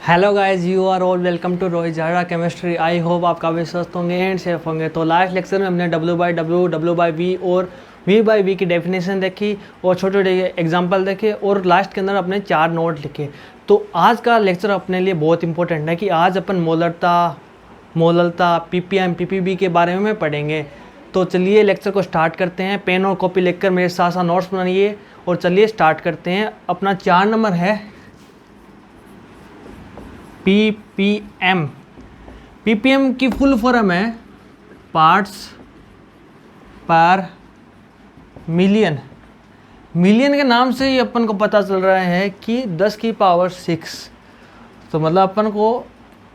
Hello guys, you are all welcome to Rohit Jhada chemistry. I hope आप काफ़ी स्वस्थ होंगे एंड सेफ होंगे। तो लास्ट लेक्चर में हमने W/W, W/V और V/V की डेफिनेशन देखी और छोटे छोटे एग्जांपल देखे और लास्ट के अंदर अपने 4 नोट लिखे। तो आज का लेक्चर अपने लिए बहुत इंपॉर्टेंट है कि आज अपन मोलरता PPM PPB के बारे में पढ़ेंगे। तो चलिए लेक्चर को स्टार्ट करते हैं। पेन और कॉपी लेकर मेरे साथ साथ नोट्स बनाइए और चलिए स्टार्ट करते हैं। अपना 4 नंबर है PPM। PPM की फुल फॉर्म है पार्ट्स पर मिलियन। मिलियन के नाम से ही अपन को पता चल रहा है कि 10 की पावर 6। तो मतलब अपन को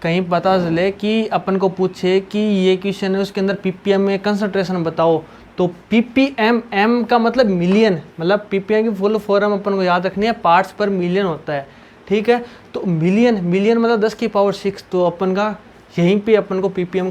कहीं पता चले कि अपन को पूछे कि ये क्वेश्चन है, उसके अंदर PPM में कंसंट्रेशन बताओ, तो PPM M का मतलब मिलियन, मतलब PPM की फुल फॉर्म अपन को याद रखनी है, पार्ट्स पर मिलियन होता है। ठीक है, तो मिलियन मतलब 10 की पावर 6। तो अपन का यहीं पे अपन को PPM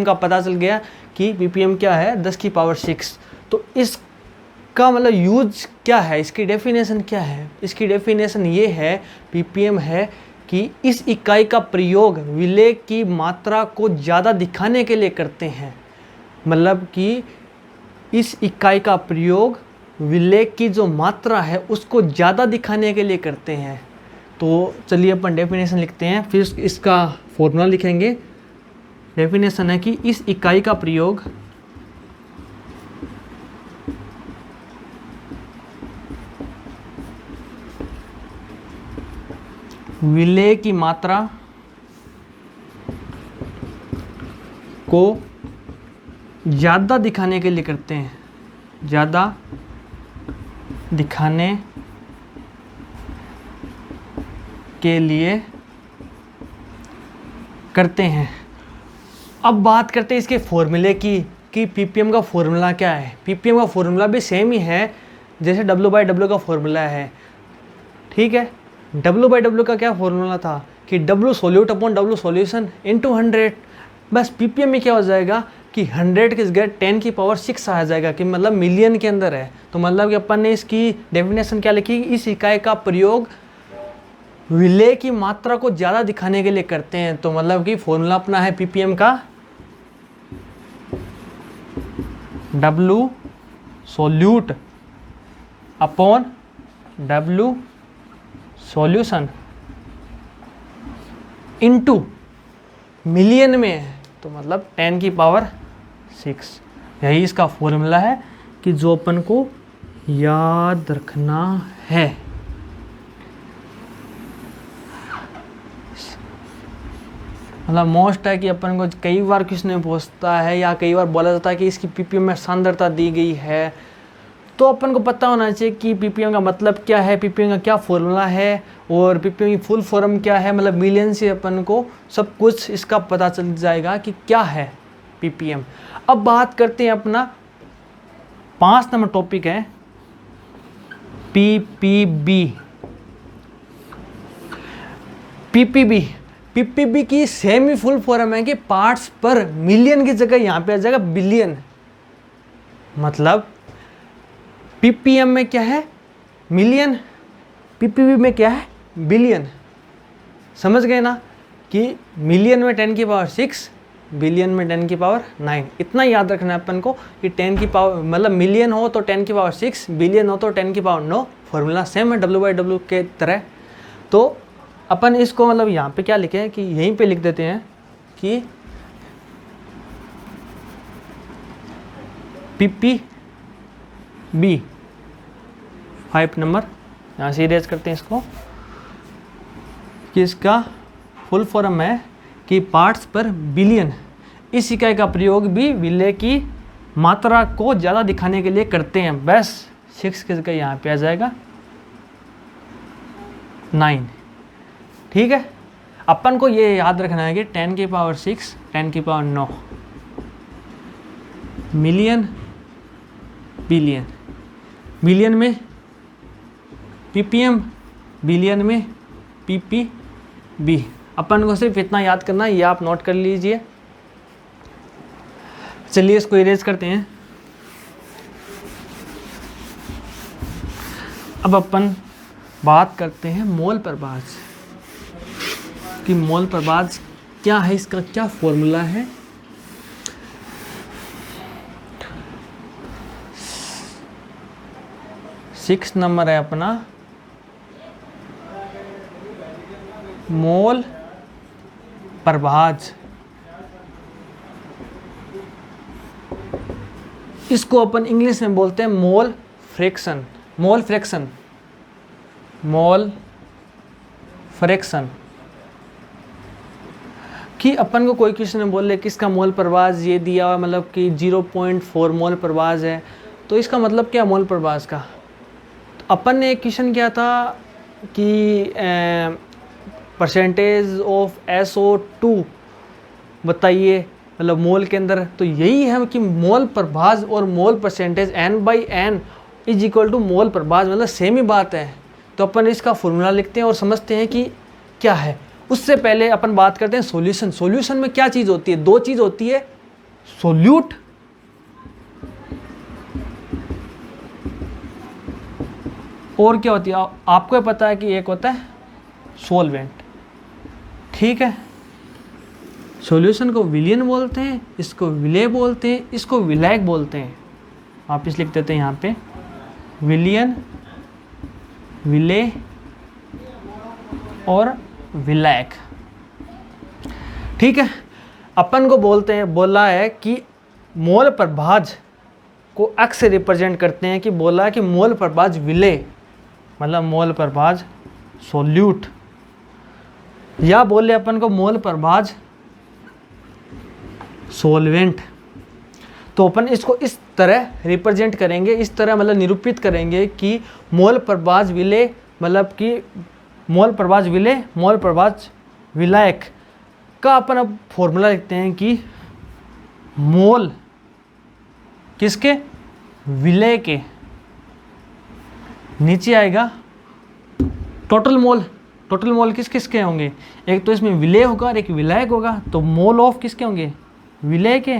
का पता चल गया कि PPM क्या है, 10 की पावर 6। तो इसका मतलब यूज क्या है, इसकी डेफिनेशन क्या है? इसकी डेफिनेशन ये है, PPM है कि इस इकाई का प्रयोग विलेय की मात्रा को ज़्यादा दिखाने के लिए करते हैं। मतलब कि इस इकाई का प्रयोग विलेय की जो मात्रा है उसको ज़्यादा दिखाने के लिए करते हैं। तो चलिए अपन डेफिनेशन लिखते हैं, फिर इसका फॉर्मूला लिखेंगे। डेफिनेशन है कि इस इकाई का प्रयोग विलेय की मात्रा को ज़्यादा दिखाने के लिए करते हैं, ज़्यादा दिखाने के लिए करते हैं। अब बात करते हैं इसके फॉर्मूले की कि PPM का फॉर्मूला क्या है। PPM का फॉर्मूला भी सेम ही है जैसे W/W का फॉर्मूला है। ठीक है, W/W का क्या फॉर्मूला था कि W solute upon W solution into 100। बस PPM में क्या हो जाएगा कि 100 की जगह 10 की पावर 6 आ जाएगा, कि मतलब मिलियन के अंदर है। तो मतलब कि अपन ने इसकी डेफिनेशन क्या लिखी, इस इकाई का प्रयोग विलेय की मात्रा को ज़्यादा दिखाने के लिए करते हैं। तो मतलब कि फॉर्मूला अपना है PPM का W solute upon W solution into million में है, तो मतलब 10 की पावर 6। यही इसका फॉर्मूला है कि जो अपन को याद रखना है। मतलब मोस्ट है कि अपन को कई बार क्वेश्चन में पूछता है या कई बार बोला जाता है कि इसकी PPM में सांद्रता दी गई है, तो अपन को पता होना चाहिए कि PPM का मतलब क्या है, PPM का क्या फॉर्मूला है और PPM की फुल फॉर्म क्या है। मतलब मिलियन से अपन को सब कुछ इसका पता चल जाएगा कि क्या है PPM। अब बात करते हैं अपना 5 नंबर टॉपिक है PPB की सेम ही फुल फॉर्म है कि पार्ट्स पर मिलियन की जगह यहाँ पे आ जाएगा बिलियन। मतलब PPM में क्या है, मिलियन, PPB में क्या है, बिलियन। समझ गए ना कि मिलियन में 10 की पावर 6, बिलियन में 10 की पावर 9। इतना याद रखना है अपन को कि 10 की पावर मतलब मिलियन हो तो 10 की पावर 6, बिलियन हो तो 10 की पावर 9। फॉर्मूला सेम है W/W के तरह। तो अपन इसको मतलब यहाँ पे क्या लिखे कि यहीं पे लिख देते हैं कि PPB 5 नंबर, यहाँ से इरेज करते हैं इसको, कि इसका फुल फॉर्म है कि पार्ट्स पर बिलियन। इस इकाई का प्रयोग भी विलेय की मात्रा को ज़्यादा दिखाने के लिए करते हैं। बस 6 की जगह यहाँ पे आ जाएगा 9। ठीक है, अपन को ये याद रखना है कि 10 की पावर 6, 10 की पावर 9, मिलियन, बिलियन। मिलियन में PPM, बिलियन में PPB। अपन को सिर्फ इतना याद करना है, ये आप नोट कर लीजिए। चलिए इसको इरेज करते हैं। अब अपन बात करते हैं मोल प्रभाव से। कि मोल प्रभाज क्या है, इसका क्या फॉर्मूला है। सिक्स नंबर है अपना मोल प्रभाज। इसको अपन इंग्लिश में बोलते हैं mole fraction. Mole fraction, mole fraction. कि अपन को कोई क्वेश्चन में बोले कि इसका मोल प्रभाज ये दिया हुआ, मतलब कि 0.4 मोल प्रभाज है, तो इसका मतलब क्या मोल प्रभाज का। तो अपन ने एक क्वेश्चन किया था कि परसेंटेज ऑफ SO2 बताइए, मतलब मोल के अंदर। तो यही है कि मोल प्रभाज और mole percentage N/N is equal to mole प्रभाज, मतलब सेम ही बात है। तो अपन इसका फॉर्मूला लिखते हैं और समझते हैं कि क्या है। उससे पहले अपन बात करते हैं सॉल्यूशन। सॉल्यूशन में क्या चीज़ होती है, दो चीज़ होती है, सोल्यूट और क्या होती है, आपको पता है कि एक होता है सॉल्वेंट। ठीक है, सॉल्यूशन को विलियन बोलते हैं, इसको विले बोलते हैं, इसको विलायक बोलते हैं। आप इस लिख देते हैं यहाँ पे विलियन, विले और विलायक। ठीक है, अपन को बोलते हैं, बोला है कि मोल प्रभाज को x से रिप्रेजेंट करते हैं, कि बोला है कि मोल प्रभाज विले मतलब मोल प्रभाज सोल्यूट, या बोले अपन को मोल प्रभाज सोलवेंट। तो अपन इसको इस तरह रिप्रेजेंट करेंगे, इस तरह मतलब निरूपित करेंगे कि मोल प्रभाज विले मतलब कि मोल प्रभाज विले, मोल प्रभाज विलायक का अपन अब फॉर्मूला लिखते हैं कि मोल किसके, विलय के, नीचे आएगा टोटल मोल। टोटल मोल किस किस के होंगे, एक तो इसमें विलय होगा और एक विलायक होगा। तो मोल ऑफ किसके होंगे, विलय के,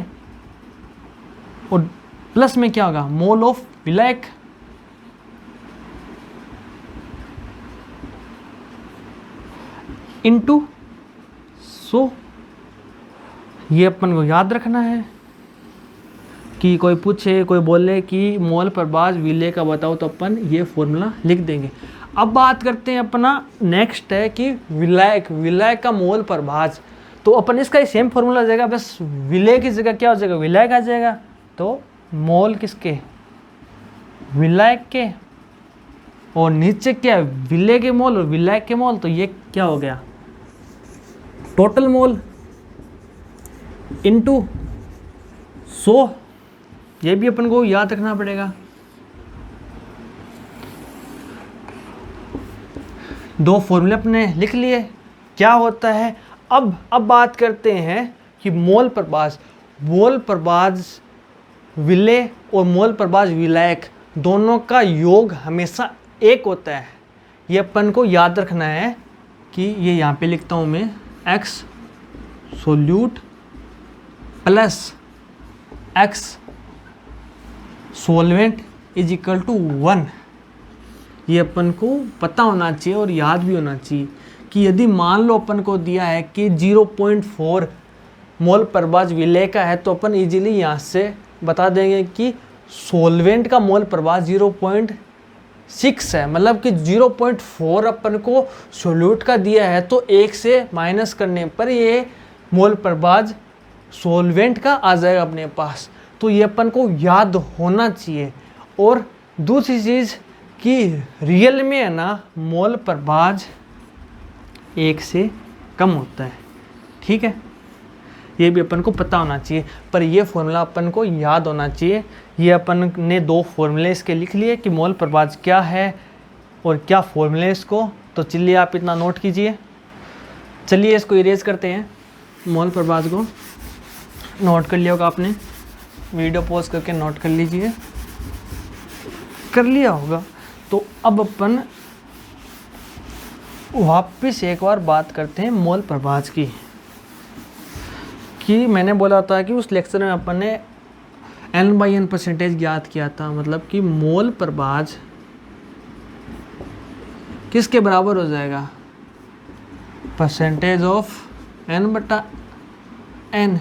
और प्लस में क्या होगा, मोल ऑफ विलायक। इनटू सो, ये अपन को याद रखना है कि कोई पूछे, कोई बोले कि मोल प्रभाज विलय का बताओ, तो अपन ये फॉर्मूला लिख देंगे। अब बात करते हैं अपना नेक्स्ट है कि विलायक, विलायक का मोल प्रभाज। तो अपन इसका सेम फॉर्मूला आ जाएगा, बस विलय की जगह क्या हो जाएगा, विलायक आ जाएगा। तो मोल किसके, विलायक के, और नीचे क्या है, विलय के मोल और विलायक के मोल। तो ये क्या हो गया, टोटल मोल इनटू 100। ये भी अपन को याद रखना पड़ेगा। दो फॉर्मूले अपने लिख लिए, क्या होता है। अब बात करते हैं कि मोल प्रभाज, मोल प्रभाज विलय और मोल प्रभाज विलायक दोनों का योग हमेशा एक होता है। ये अपन को याद रखना है कि ये यहाँ पे लिखता हूँ मैं, x solute plus x solvent is equal to 1। ये अपन को पता होना चाहिए और याद भी होना चाहिए कि यदि मान लो अपन को दिया है कि 0.4 मोल प्रभाज विलय का है, तो अपन इजीली यहाँ से बता देंगे कि सोलवेंट का मोल प्रभाज 0.6 है। मतलब कि 0.4 अपन को सोल्यूट का दिया है, तो 1 से माइनस करने पर ये मोल प्रभाज सोलवेंट का आ जाएगा अपने पास। तो ये अपन को याद होना चाहिए। और दूसरी चीज़ कि रियल में है ना, मोल प्रभाज 1 से कम होता है। ठीक है, ये भी अपन को पता होना चाहिए, पर ये फॉर्मूला अपन को याद होना चाहिए। ये अपन ने दो फॉर्मूले इसके लिख लिए कि मोल प्रभाज क्या है और क्या फॉर्मूले इसको। तो चलिए आप इतना नोट कीजिए। चलिए इसको इरेज करते हैं, मोल प्रभाज को नोट कर लिया होगा आपने, वीडियो पॉज करके नोट कर लीजिए, कर लिया होगा। तो अब अपन वापस एक बार बात करते हैं मोल प्रभाज की। कि मैंने बोला था कि उस लेक्चर में अपन ने N/N परसेंटेज ज्ञात किया था, मतलब कि मोल प्रभाज किसके बराबर हो जाएगा, परसेंटेज ऑफ n/n,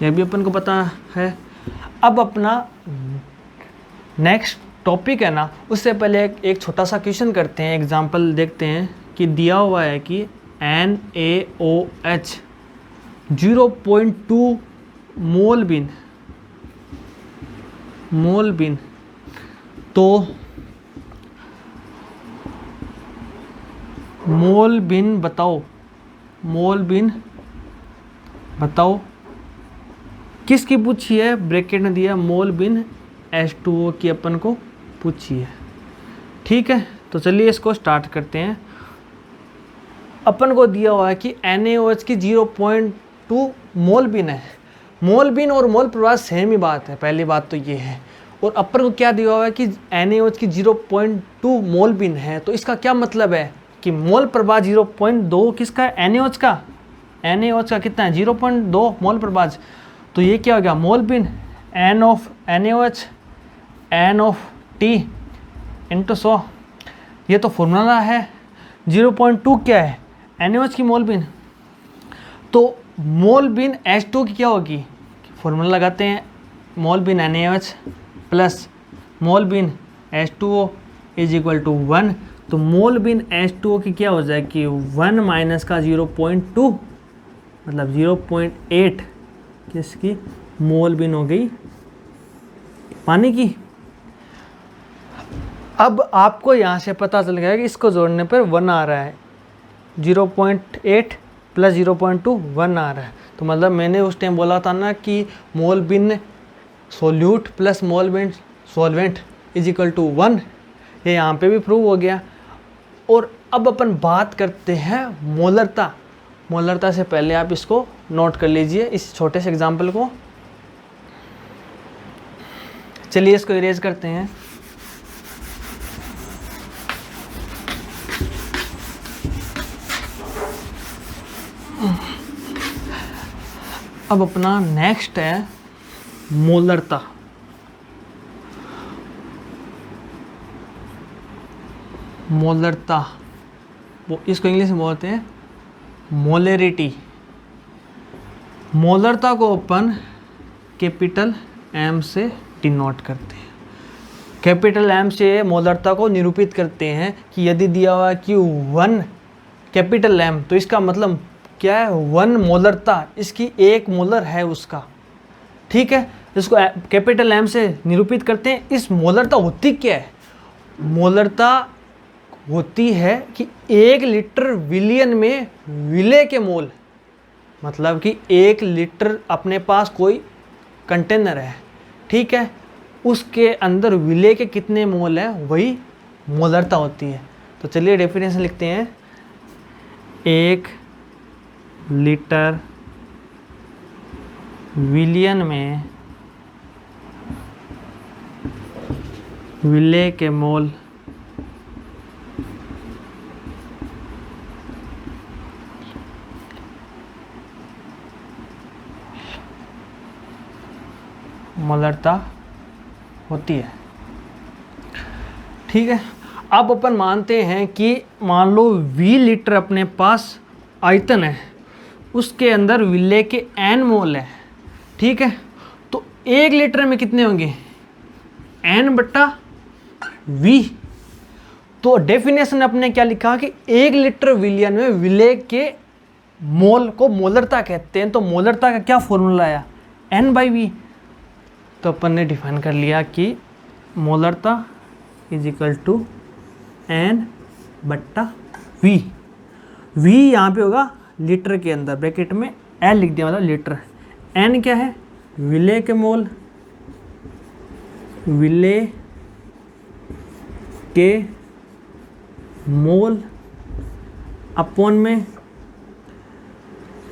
यह भी अपन को पता है। अब अपना नेक्स्ट टॉपिक है ना, उससे पहले एक छोटा सा क्वेश्चन करते हैं, एग्जांपल देखते हैं कि दिया हुआ है कि NaOH 0.2 मोल बिन, तो मोल बिन बताओ किसकी पूछी है, ब्रैकेट में दिया मोल बिन H2O की अपन को पूछी है। ठीक है, तो चलिए इसको स्टार्ट करते हैं। अपन को दिया हुआ है कि NaOH की 0.2 मोल बिन है। मोल बिन और मोल प्रवाह सेम ही बात है, पहली बात तो ये है। और अपन को क्या दिया हुआ है कि NaOH की 0.2 मोल बिन है, तो इसका क्या मतलब है कि मोल प्रवाह 0.2 किसका है, NaOH का कितना है 0.2 मोल प्रवाह। तो ये क्या हो गया मोल बिन N of NaOH N of T into 100, ये तो फॉर्मूला है। 0.2 क्या है NaOH की मोल बिन, तो मोल बिन H2 की क्या होगी, फॉर्मूला लगाते हैं, मोल बिन NaOH प्लस मोल बिन H2O इज इक्वल टू 1। तो मोल बिन H2O की क्या हो जाएगी 1 माइनस का 0.2 मतलब 0.8 किसकी मोल बिन हो गई पानी की। अब आपको यहाँ से पता चल गया कि इसको जोड़ने पर 1 आ रहा है, 0.8 प्लस 0.2 1 आ रहा है। तो मतलब मैंने उस टाइम बोला था ना कि मोल बिन सोल्यूट प्लस मोल बिन सॉल्वेंट इज इक्वल टू 1, ये यहाँ पे भी प्रूव हो गया। और अब अपन बात करते हैं मोलरता से पहले आप इसको नोट कर लीजिए, इस छोटे से एग्जाम्पल को। चलिए इसको इरेज करते हैं। अब अपना नेक्स्ट है मोलरता। वो इसको इंग्लिश में बोलते हैं मोलरिटी। मोलरता को अपन कैपिटल M से डिनोट करते हैं। कैपिटल M से मोलरता को निरूपित करते हैं कि यदि दिया हुआ कि 1 कैपिटल M, तो इसका मतलब क्या है 1 मोलरता, इसकी 1 मोलर है उसका। ठीक है, इसको कैपिटल M से निरूपित करते हैं। इस मोलरता होती क्या है, मोलरता होती है कि 1 लीटर विलियन में विले के मोल, मतलब कि 1 लीटर अपने पास कोई कंटेनर है, ठीक है, उसके अंदर विले के कितने मोल हैं वही मोलरता होती है। तो चलिए डेफिनेशन लिखते हैं, 1 लीटर विलियन में विले के मोल मोलरता होती है। ठीक है, अब अपन मानते हैं कि मान लो 20 लीटर अपने पास आयतन है, उसके अंदर विले के n मोल है। ठीक है, तो 1 लीटर में कितने होंगे n/v। तो डेफिनेशन अपने क्या लिखा कि 1 लीटर विलियन में विले के मोल को मोलरता कहते हैं। तो मोलरता का क्या फॉर्मूला आया n/v। तो अपन ने डिफाइन कर लिया कि मोलरता is equal to n/v। v यहाँ पे होगा लीटर के अंदर, ब्रैकेट में l लिख दिया मतलब लीटर। n क्या है विले के मोल, विले के मोल अपॉन में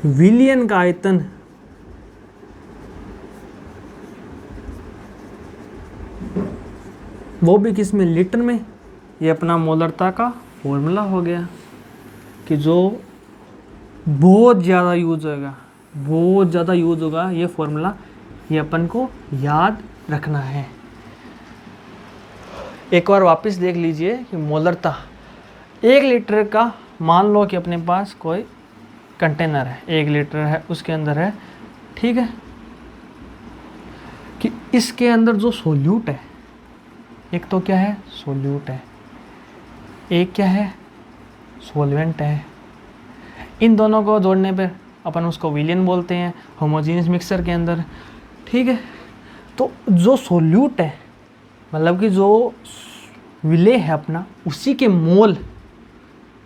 विलियन का आयतन, वो भी किस में लीटर में। ये अपना मोलरता का फॉर्मूला हो गया कि जो बहुत ज़्यादा यूज होगा ये फॉर्मूला, ये अपन को याद रखना है। एक बार वापस देख लीजिए कि मोलरता 1 लीटर का मान लो कि अपने पास कोई कंटेनर है, 1 लीटर है, उसके अंदर है, ठीक है, कि इसके अंदर जो सोल्यूट है, एक तो क्या है, सोल्यूट है, एक क्या है, सॉल्वेंट है। इन दोनों को जोड़ने पर अपन उसको विलियन बोलते हैं होमोजेनियस मिक्सचर के अंदर, ठीक है। तो जो सोल्यूट है, मतलब कि जो विलेय है अपना, उसी के मोल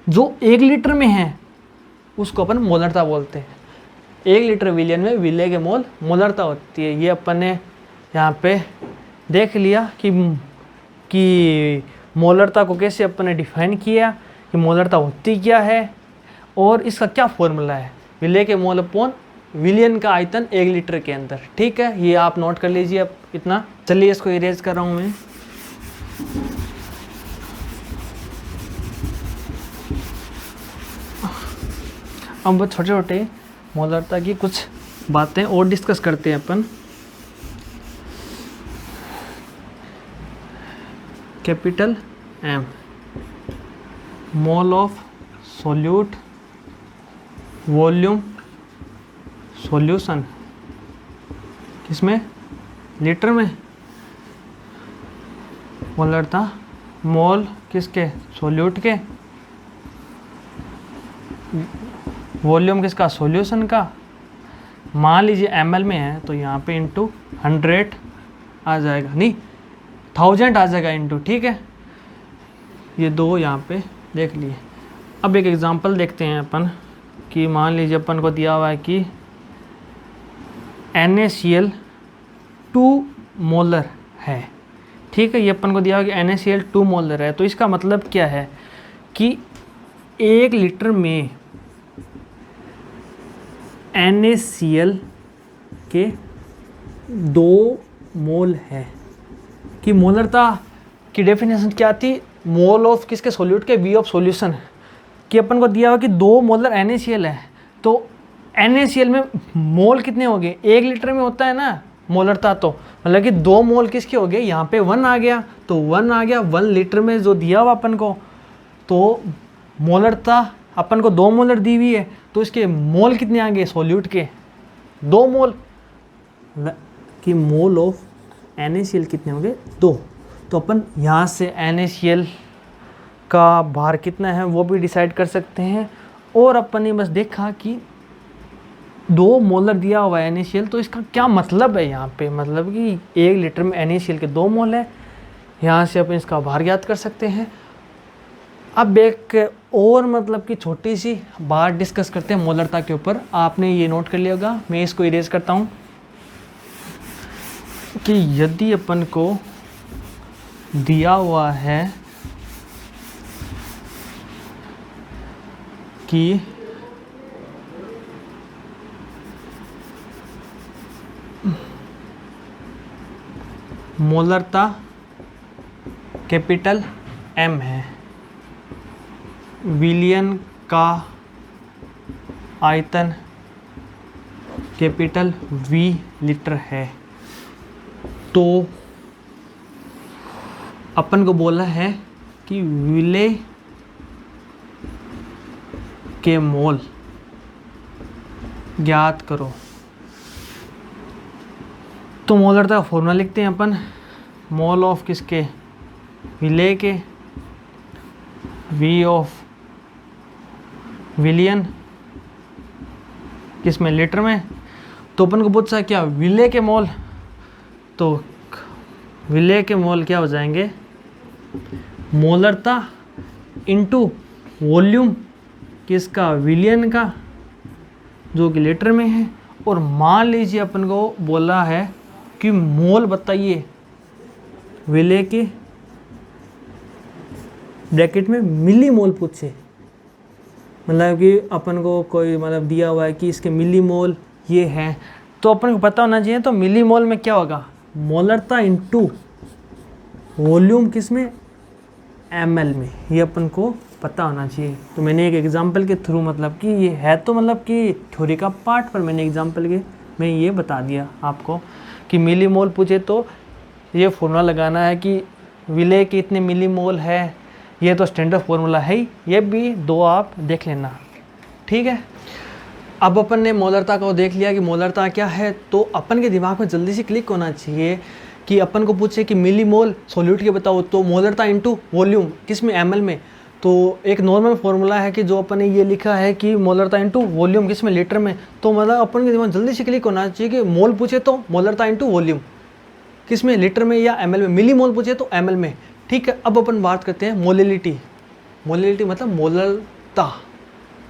जो 1 लीटर में है उसको अपन मोलरता बोलते हैं। 1 लीटर विलियन में विलेय के मोल मोलरता होती है। ये अपन ने यहाँ पे देख लिया कि मोलरता को कैसे अपन ने डिफाइन किया, कि मोलरता होती क्या है और इसका क्या फॉर्मूला है, विलेय के मोल अपॉन विलियन का आयतन 1 लीटर के अंदर, ठीक है। ये आप नोट कर लीजिए अब इतना। चलिए इसको इरेज कर रहा हूँ मैं। अब छोटे छोटे मोलरता की कुछ बातें और डिस्कस करते हैं अपन। Capital M, mole of solute, volume solution, किसमें, लीटर में, मोलरता मोल किसके, सोल्यूट के, वॉल्यूम किसका, सॉल्यूशन का। मान लीजिए ml में है तो यहाँ पे इंटू 100 आ जाएगा, नहीं 1000 आ जाएगा इंटू, ठीक है। ये दो यहाँ पे देख लिए। अब एक एग्जांपल देखते हैं अपन कि मान लीजिए अपन को दिया हुआ है कि NaCl 2 मोलर है, ठीक है। ये अपन को दिया हुआ है कि NaCl 2 मोलर है। तो इसका मतलब क्या है कि 1 लीटर में NaCl के 2 मोल है। कि मोलरता की डेफिनेशन क्या थी, मोल ऑफ किसके, सोल्यूट के, V ऑफ सॉल्यूशन, कि अपन को दिया हुआ कि 2 मोलर NaCl है। तो NaCl में मोल कितने हो गए, 1 लीटर में होता है ना मोलरता, तो मतलब कि 2 मोल किसके हो गए, यहाँ पे 1 आ गया, तो 1 आ गया 1 लीटर में जो दिया हुआ अपन को। तो मोलरता अपन को 2 मोलर दी हुई है, तो इसके मोल कितने आ गए, सोल्यूट के 2 मोल, कि मोल ऑफ NaCl कितने हो गए, 2। तो अपन यहाँ से NaCl का भार कितना है वो भी डिसाइड कर सकते हैं। और अपन ने बस देखा कि 2 मोलर दिया हुआ है NaCl, तो इसका क्या मतलब है यहाँ पे, मतलब कि 1 लीटर में NaCl के 2 मोल है। यहाँ से अपन इसका भार ज्ञात कर सकते हैं। अब एक और मतलब कि छोटी सी बात डिस्कस करते हैं मोलरता के ऊपर। आपने ये नोट कर लिया होगा, मैं इसको इरेज करता हूँ, कि यदि अपन को दिया हुआ है कि मोलरता कैपिटल M है, विलियन का आयतन कैपिटल V लीटर है, तो अपन को बोला है कि विलेय के मोल ज्ञात करो। तो मोलरता का फॉर्मूला लिखते हैं अपन, मोल ऑफ किसके, विलेय के, V ऑफ विलियन किसमें, लीटर में। तो अपन को पूछा क्या, विलेय के मोल, तो विलेय के मोल क्या हो जाएंगे, मोलरता इनटू वॉल्यूम किसका, विलियन का, जो कि लीटर में है। और मान लीजिए अपन को बोला है कि मोल बताइए विलेय के, ब्रैकेट में मिली मोल पूछे, मतलब कि अपन को कोई मतलब दिया हुआ है कि इसके मिली मोल ये है, तो अपन को पता होना चाहिए। तो मिली मोल में क्या होगा, मोलरता इनटू वॉल्यूम किसमें, ml में, ये अपन को पता होना चाहिए। तो मैंने एक एग्जांपल के थ्रू, मतलब कि ये है तो मतलब कि थ्योरी का पार्ट, पर मैंने एग्जांपल के में ये बता दिया आपको कि मिली मोल पूछे तो ये फॉर्मूला लगाना है कि विलेय के इतने मिली मोल है, ये तो स्टैंडर्ड फॉर्मूला है ही, ये भी दो आप देख लेना, ठीक है। अब अपन ने मोलरता को देख लिया कि मोलरता क्या है, तो अपन के दिमाग में जल्दी से क्लिक होना चाहिए कि अपन को पूछे कि मिली मोल सॉल्यूट के बताओ, तो मोलरता इनटू वॉल्यूम किस में, ml में। तो एक नॉर्मल फार्मूला है कि जो अपन ने ये लिखा है कि मोलरता इनटू वॉल्यूम किस में, लीटर में। तो मतलब अपन के दिमाग जल्दी से क्लिक होना चाहिए कि मोल पूछे तो मोलरता इनटू वॉल्यूम किस में, लीटर में या ml में। मिली मोल पूछे तो ml में, ठीक है। अब अपन बात करते हैं मोलिलिटी। मोलिलिटी मतलब मोललता,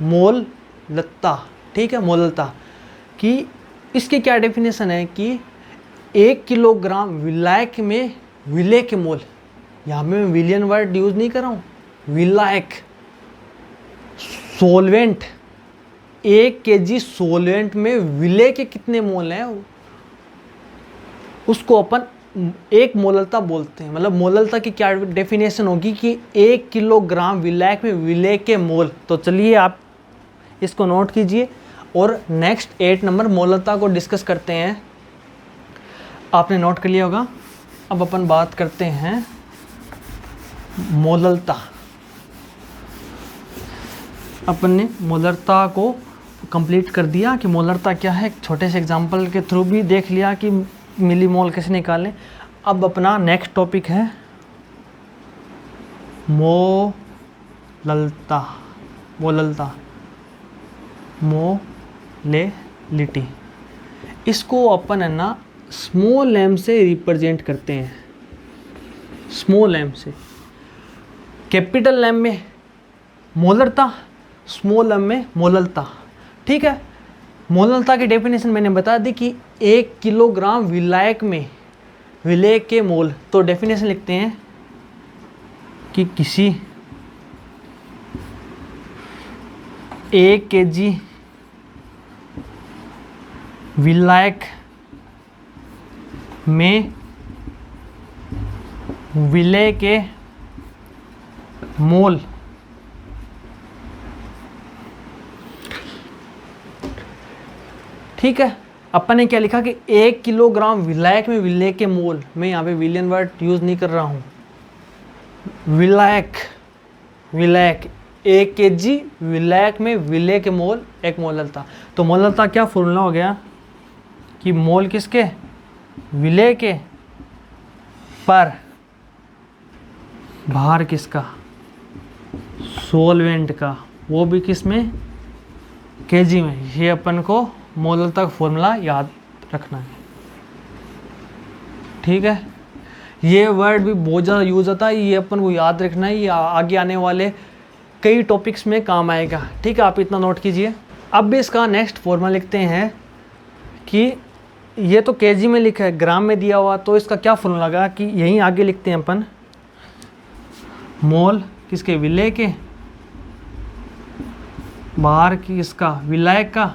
मोललता, ठीक है, मोललता कि इसकी क्या डेफिनेशन है कि 1 किलोग्राम विलायक में विलेय के मोल, यहाँ पे मैं विलियन वर्ड यूज़ नहीं कर रहा हूँ, विलायक सोलवेंट, 1 kg सोलवेंट में विलेय के कितने मोल हैं उसको अपन एक मोललता बोलते हैं। मतलब मोललता की क्या डेफिनेशन होगी कि 1 किलोग्राम विलायक में विलेय के मोल। तो चलिए आप इसको नोट कीजिए और नेक्स्ट 8 नंबर मोललता को डिस्कस करते हैं। आपने नोट कर लिया होगा। अब अपन बात करते हैं मोललता। अपन ने मोलरता को कंप्लीट कर दिया कि मोलरता क्या है, एक छोटे से एग्जांपल के थ्रू भी देख लिया कि मिली मोल कैसे निकालें। अब अपना नेक्स्ट टॉपिक है मोललता, मोललता, मोलेलिटी। इसको अपन है ना स्मॉल एम से रिप्रेजेंट करते हैं, स्मॉल एम से। कैपिटल एम में मोलरता, स्मॉल एम में मोललता, ठीक है। मोललता की डेफिनेशन मैंने बता दी कि 1 किलोग्राम विलायक में विलेय के मोल। तो डेफिनेशन लिखते हैं कि किसी 1 kg विलायक में विलेय के मोल ठीक है। अपन ने क्या लिखा कि 1 किलोग्राम विलायक में विलेय के मोल, मैं यहाँ पे विलियन वर्ड यूज़ नहीं कर रहा हूँ, विलायक, विलायक 1 kg विलायक में विलेय के मोल एक मोललता। तो मोललता क्या फॉर्मूला हो गया कि मोल किसके, विलेय के, पर भार किसका, सोलवेंट का, वो भी किस में, केजी में। ये अपन को मोललता का फॉर्मूला याद रखना है, ठीक है। ये वर्ड भी बहुत ज़्यादा यूज़ होता है, ये अपन को याद रखना है, ये आगे आने वाले कई टॉपिक्स में काम आएगा, ठीक है। आप इतना नोट कीजिए। अब भी इसका नेक्स्ट फॉर्मूला लिखते हैं कि ये तो केजी में लिखा है, ग्राम में दिया हुआ, तो इसका क्या फॉर्मूला लगा कि यहीं आगे लिखते हैं अपन मोल किसके, विलेय के, भार किसका, विलायक का,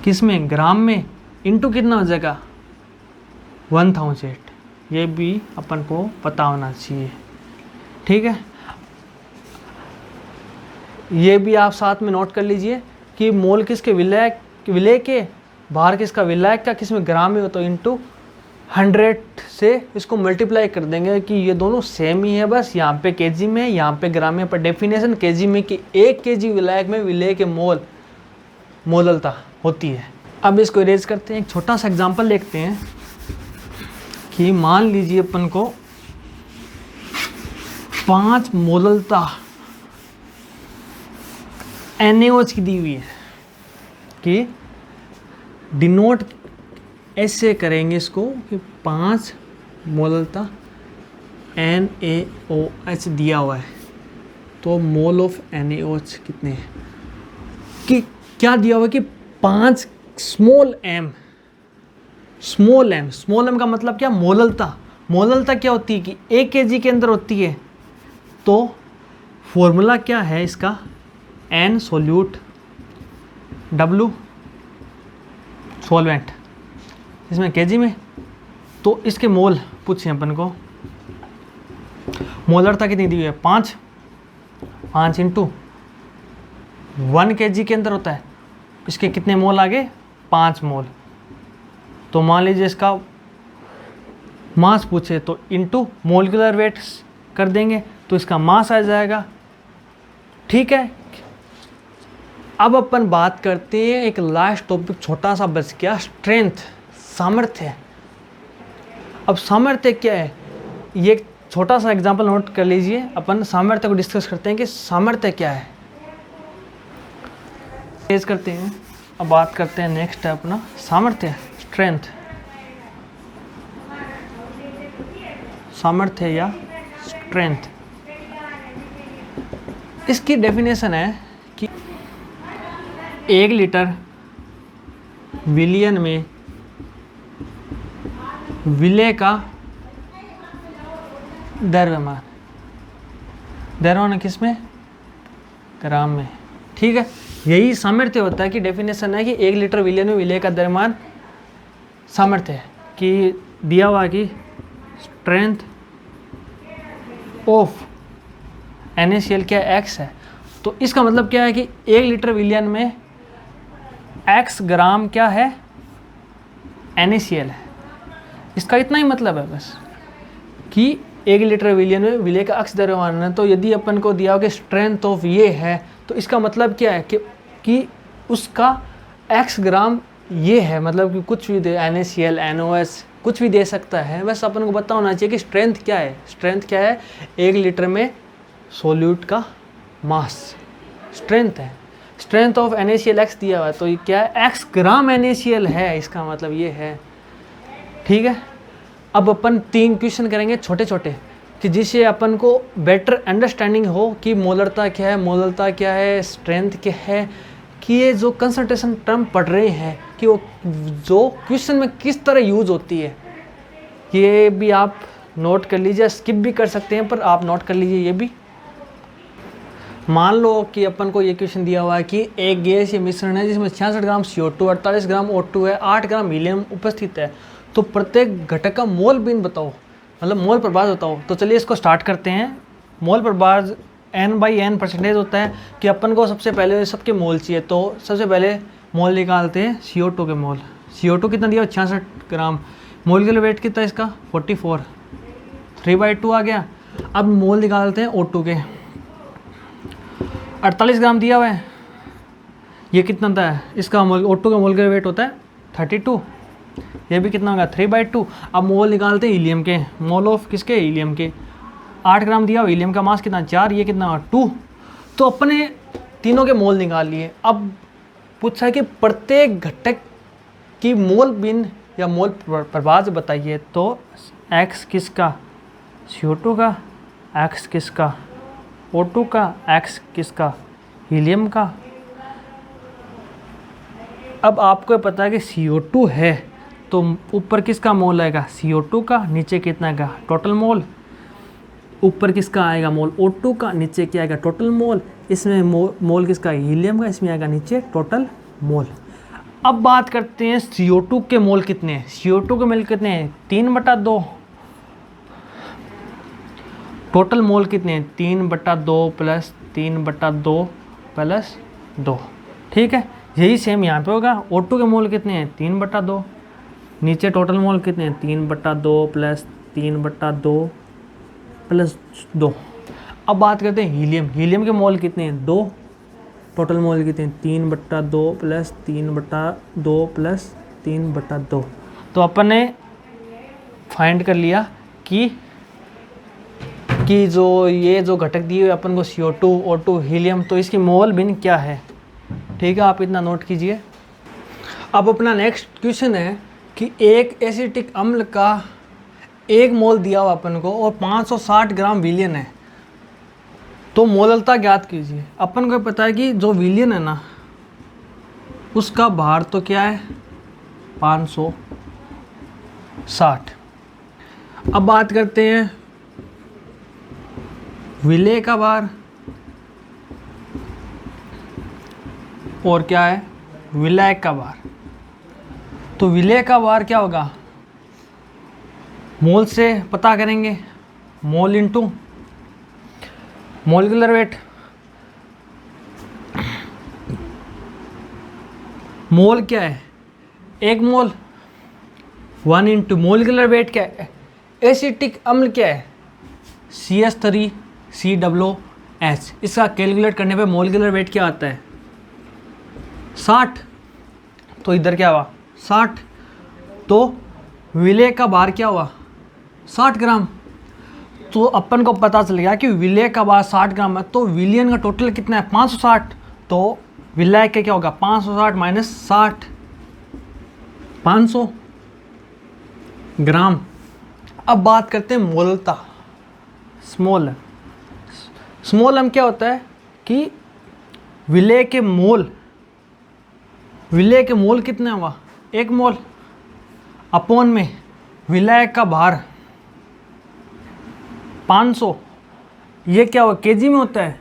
किस में, ग्राम में, इनटू कितना हो जाएगा 1000। ये भी अपन को पता होना चाहिए, ठीक है। ये भी आप साथ में नोट कर लीजिए कि मोल किसके, विलायक, विलेय के, भार किसका, विलायक का, किस में, ग्राम में हो, तो इनटू 100 से इसको मल्टीप्लाई कर देंगे कि ये दोनों सेम ही है, बस यहाँ पे केजी में, यहाँ पे ग्राम में। पर डेफिनेशन केजी में कि 1 kg विलायक में विलेय के मोल मोललता होती है। अब इसको इरेज करते हैं, एक छोटा सा एग्जांपल देखते हैं कि मान लीजिए अपन को 5 मोललता NaOH की दी हुई है कि डिनोट ऐसे करेंगे इसको कि 5 मोललता NaOH दिया हुआ है, तो मोल ऑफ NaOH कितने हैं, कि क्या दिया हुआ है कि 5 small M, small M, small M का मतलब क्या, मोललता। मोललता क्या होती है कि 1 kg के अंदर होती है। तो फॉर्मूला क्या है इसका, N सोल्यूट, W सॉल्वेंट, इसमें केजी में। तो इसके मोल पूछे अपन को, मोलरता कितनी दी हुई है, 5 इंटू 1 kg के अंदर होता है, इसके कितने मोल आगे, 5 मोल। तो मान लीजिए इसका मास पूछे तो इंटू मोलिकुलर वेट कर देंगे तो इसका मास आ जाएगा। ठीक है, अब अपन बात करते हैं एक लास्ट टॉपिक छोटा सा बच गया, स्ट्रेंथ, सामर्थ्य। अब सामर्थ्य क्या है, ये एक छोटा सा एग्जांपल नोट कर लीजिए। अपन सामर्थ्य को डिस्कस करते हैं कि सामर्थ्य क्या है, तेज करते हैं। अब बात करते हैं नेक्स्ट है अपना सामर्थ्य, स्ट्रेंथ, सामर्थ्य या स्ट्रेंथ। इसकी डेफिनेशन है कि 1 लीटर विलियन में विलेय का द्रव्यमान, द्रव्यमान किस में, ग्राम में। ठीक है, यही सामर्थ्य होता है कि डेफिनेशन है कि 1 लीटर विलियन में विलेय का द्रव्यमान सामर्थ्य है कि दिया हुआ कि स्ट्रेंथ ऑफ NaCl क्या x है। तो इसका मतलब क्या है कि 1 लीटर विलियन में x ग्राम क्या है, NaCl है। इसका इतना ही मतलब है बस कि 1 लीटर विलियन में विलेय का x द्रव्यमान है। तो यदि अपन को दिया हो कि स्ट्रेंथ ऑफ ये है तो इसका मतलब क्या है कि उसका x ग्राम ये है, मतलब कि कुछ भी दे, NaCl, NOS कुछ भी दे सकता है। बस अपन को पता होना चाहिए कि स्ट्रेंथ क्या है। स्ट्रेंथ क्या है, 1 लीटर में सोल्यूट का मास स्ट्रेंथ है। स्ट्रेंथ ऑफ NaCl x दिया हुआ है तो ये क्या है, x ग्राम NaCl है, इसका मतलब ये है। ठीक है, अब अपन 3 क्वेश्चन करेंगे छोटे छोटे कि जिससे अपन को बेटर अंडरस्टैंडिंग हो कि मोलरता क्या है, मोलरता क्या है, स्ट्रेंथ क्या है, कि ये जो कंसंट्रेशन टर्म पढ़ रहे हैं कि वो जो क्वेश्चन में किस तरह यूज होती है। ये भी आप नोट कर लीजिए, स्किप भी कर सकते हैं पर आप नोट कर लीजिए ये भी। मान लो कि अपन को ये क्वेश्चन दिया हुआ है कि एक गैस ये मिश्रण है जिसमें 66 ग्राम CO2, 48 ग्राम O2 है, 8 ग्राम हीलियम उपस्थित है। तो प्रत्येक घटक का मोल बिन बताओ, मतलब मोल प्रभाव बताओ। तो चलिए इसको स्टार्ट करते हैं। मोल प्रभाव N/N परसेंटेज होता है कि अपन को सबसे पहले सबके मोल चाहिए। तो सबसे पहले मोल निकालते हैं CO2 के मोल। CO2 कितना दिया, 66 ग्राम। मोलिकुलर वेट कितना इसका, 44, 3/2 आ गया। अब मोल निकालते हैं O2 के, 48 ग्राम दिया हुआ है। ये कितना था इसका मोल, O2 का मोलिकुलर वेट होता है 32, ये भी कितना होगा 3/2। अब मोल निकालते हैं हीलियम के, मोल ऑफ किसके, हीलियम के। 8 ग्राम दिया हुआ, हीलियम का मास कितना 4, ये कितना 2। तो अपने तीनों के मोल निकाल लिए। अब पूछा है कि प्रत्येक घटक की मोल बिन या मोल प्रभाव बताइए। तो x किसका, CO2 का, x किसका, O2 का, x किसका, हीलियम का। अब आपको पता है कि CO2 है तो ऊपर किसका मोल आएगा, CO2 का, नीचे कितना आएगा टोटल मोल। ऊपर किसका आएगा मोल, O2 का, नीचे क्या आएगा टोटल मोल। इसमें मोल किसका, हीलियम का, इसमें आएगा नीचे टोटल मोल। अब बात करते हैं CO2 के मोल कितने हैं। CO2 के मोल कितने हैं, 3/2। टोटल मोल कितने हैं, 3/2 प्लस 3/2 प्लस 2। ठीक है, यही सेम यहाँ पे होगा। O2 के मोल कितने हैं, 3/2। नीचे टोटल मोल कितने हैं, 3/2 प्लस 3/2 प्लस 2। अब बात करते हैं हीलियम। हीलियम के मोल कितने हैं, 2। टोटल मोल कितने हैं, 3/2 प्लस 3/2 प्लस 3/2। तो अपन ने फाइंड कर लिया कि जो ये जो घटक दिए हुए अपन को CO2, O2, हीलियम, तो इसकी मोल बिन क्या है। ठीक है, आप इतना नोट कीजिए। अब अपना नेक्स्ट क्वेश्चन है कि एक एसिटिक अम्ल का 1 मोल दिया हुआ अपन को और 560 ग्राम विलियन है। तो मोललता ज्ञात कीजिए। अपन को पता है कि जो विलियन है ना उसका भार तो क्या है, 560। अब बात करते हैं विलेय का भार और क्या है, विलायक का भार। तो विलेय का भार क्या होगा, मोल से पता करेंगे, मोल इंटू मोलिकुलर वेट। मोल क्या है, 1 मोल, 1 इंटू मोलिकुलर वेट क्या है, एसिटिक अम्ल क्या है, CH3COOH। इसका कैलकुलेट करने पे मोलिकुलर वेट क्या आता है 60। तो इधर क्या हुआ 60, तो विलेय का भार क्या हुआ 60 ग्राम। तो अपन को पता चल गया कि विलेय का भार 60 ग्राम है, तो विलियन का टोटल कितना है 560। तो विलेय का क्या होगा 560 माइनस 60, 500 ग्राम। अब बात करते हैं मोलता। स्मॉल एम क्या होता है कि विलेय के मोल कितना हुआ 1 मोल अपॉन में विलेय का भार 500। ये क्या हुआ केजी में होता है,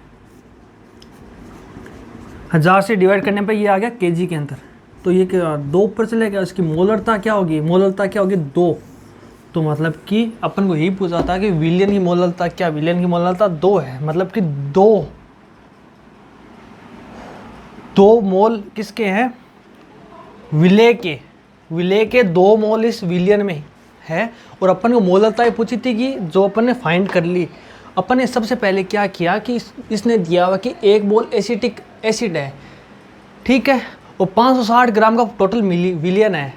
1000 से डिवाइड करने पे ये आ गया केजी के अंदर। तो ये क्या 2 ऊपर चले गया, इसकी मोलरता क्या होगी 2। तो मतलब कि अपन को यही पूछा था कि विलियन की मोलरता क्या, विलियन की मोलरता 2 है, मतलब कि 2 मोल किसके हैं विलेय के 2 मोल इस विलियन में है। और अपन को मोलरता ये पूछी थी कि जो अपन ने फाइंड कर ली। अपन ने सबसे पहले क्या किया कि इसने दिया हुआ कि 1 मोल एसिटिक एसिड है, ठीक है, और 560 ग्राम का टोटल विलियन है।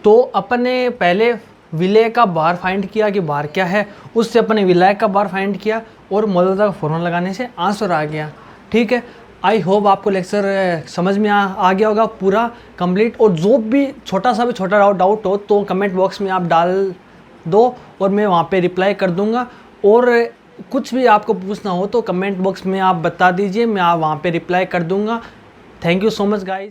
तो अपन ने पहले विलेय का भार फाइंड किया कि भार क्या है, उससे अपन ने विलेय का भार फाइंड किया और मोलरता का फॉर्मूला लगाने से आंसर आ गया। ठीक है, आई होप आपको लेक्चर समझ में आ गया होगा पूरा कंप्लीट। और जो भी छोटा डाउट हो तो कमेंट बॉक्स में आप डाल दो और मैं वहाँ पे रिप्लाई कर दूँगा। और कुछ भी आपको पूछना हो तो कमेंट बॉक्स में आप बता दीजिए, मैं वहाँ पे रिप्लाई कर दूँगा। Thank you so much guys.